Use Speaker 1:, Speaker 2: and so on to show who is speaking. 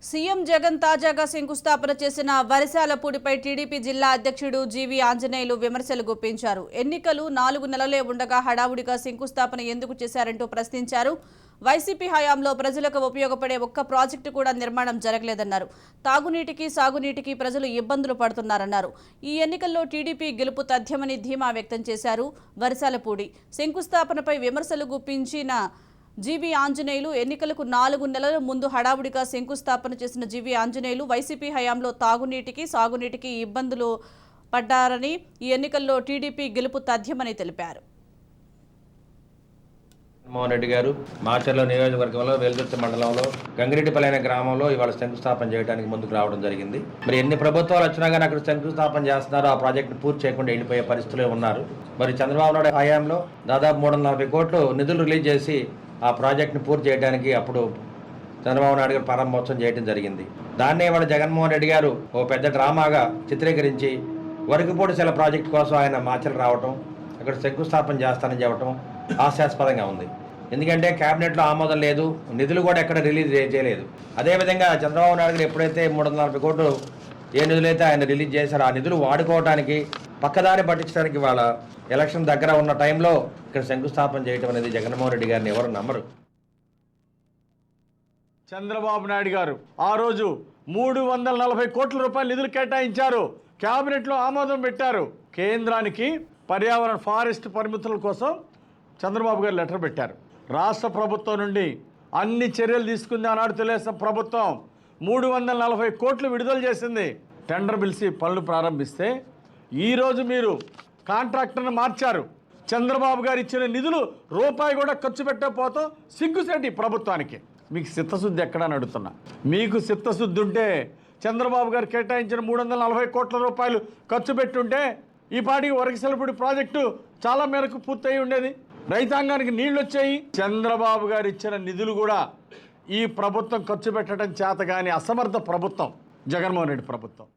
Speaker 1: CM Jagan తాజాగా శంకుస్థాపన చేసిన వరిసాలపూడిపై టీడీపీ జిల్లా అధ్యక్షుడు జీవీ ఆంజనేయులు విమర్శలు గుప్పించారు. ఎన్నికలు 4 నెలలే ఉండగా హడావుడిగా శంకుస్థాపన ఎందుకు చేశారంటూ ప్రశ్నించారు. వైసీపీ హయాంలో ప్రజలకు ఉపయోగపడే ఒక్క ప్రాజెక్టు కూడా నిర్మాణం జరగలేదన్నారు. తాగునీటికి సాగునీటికి ప్రజలు ఇబ్బందులు పడుతున్నారన్నారు. ఈ ఎన్నికల్లో టీడీపీ గెలుపు తథ్యమని ధీమా వ్యక్తం చేశారు. వరిసాలపూడి శంకుస్థాపనపై విమర్శలు గుప్పించిన జీవీ ఆంజనేయులు ఎన్నికలకు 4 నెలల ముందు హడావుడిగా శంకుస్థాపన చేసిన జీవీ ఆంజనేయులు వైసీపీ హయాంలో తాగునీటికి సాగునీటికి ఇబ్బందులు పడ్డారని, ఈ ఎన్నికల్లో టీడీపీ గెలుపు తథ్యమని తెలిపారు.
Speaker 2: మోహన్ రెడ్డి గారు మాచర్ల నియోజకవర్గంలో వెల్దుర్తి మండలంలో గంగిరెడ్డిపల్లి అనే గ్రామంలో ఇవాళ శంకుస్థాపన చేయడానికి ముందుకు రావడం జరిగింది. మరి ఎన్ని ప్రభుత్వాలు వచ్చినా కానీ అక్కడ శంకుస్థాపన చేస్తున్నారు, ఆ ప్రాజెక్టు పూర్తి చేయకుండా వెళ్ళిపోయే పరిస్థితుల్లో ఉన్నారు. మరి చంద్రబాబు నాయుడు హయాంలో దాదాపు 340 కోట్లు నిధులు రిలీజ్ చేసి ఆ ప్రాజెక్టును పూర్తి చేయడానికి అప్పుడు చంద్రబాబు నాయుడు గారు ప్రారంభోత్సవం చేయడం జరిగింది. దాన్నే ఇవాళ జగన్మోహన్ రెడ్డి గారు ఓ పెద్ద డ్రామాగా చిత్రీకరించి వరకుపూడి సెల ప్రాజెక్టు కోసం ఆయన మాచర్ల రావటం, అక్కడ శంకుస్థాపన చేస్తానని చెప్పడం హాస్యాస్పదంగా ఉంది. ఎందుకంటే క్యాబినెట్లో ఆమోదం లేదు, నిధులు కూడా ఎక్కడ రిలీజ్ చేయలేదు. అదేవిధంగా చంద్రబాబు నాయుడు గారు ఎప్పుడైతే 340 కోట్లు ఏ నిధులైతే ఆయన రిలీజ్ చేశారో ఆ నిధులు వాడుకోవడానికి పక్కదారి పట్టించడానికి వాళ్ళ ఎలక్షన్ దగ్గర ఉన్న టైంలో ఇక్కడ శంకుస్థాపన చేయడం అనేది జగన్మోహన్ రెడ్డి గారిని ఎవరు నమ్మరు.
Speaker 3: చంద్రబాబు నాయుడు గారు ఆ రోజు 340 కోట్ల రూపాయల నిధులు కేటాయించారు, క్యాబినెట్లో ఆమోదం పెట్టారు. కేంద్రానికి పర్యావరణ ఫారెస్ట్ పరిమితుల కోసం చంద్రబాబు గారు లెటర్ పెట్టారు. రాష్ట్ర ప్రభుత్వం నుండి అన్ని చర్యలు తీసుకుంది ఆనాడు తెలుగుదేశం ప్రభుత్వం. 340 కోట్లు విడుదల చేసింది. టెండర్ పిలిచి పనులు ప్రారంభిస్తే ఈరోజు మీరు కాంట్రాక్టర్ని మార్చారు. చంద్రబాబు గారు ఇచ్చిన నిధులు రూపాయి కూడా ఖర్చు పెట్టకపోతాం సిగ్గుసేటి ప్రభుత్వానికి. మీకు చిత్తశుద్ధి ఎక్కడని అడుగుతున్నా. మీకు చిత్తశుద్ధి ఉంటే చంద్రబాబు గారు కేటాయించిన 340 కోట్ల రూపాయలు ఖర్చు పెట్టుంటే ఈ పాటికి వరకిసలపూడి ప్రాజెక్టు చాలా మేరకు పూర్తయి ఉండేది, రైతాంగానికి నీళ్లు వచ్చాయి. చంద్రబాబు గారు ఇచ్చిన నిధులు కూడా ఈ ప్రభుత్వం ఖర్చు పెట్టడం చేతగాని అసమర్థ ప్రభుత్వం జగన్మోహన్ రెడ్డి ప్రభుత్వం.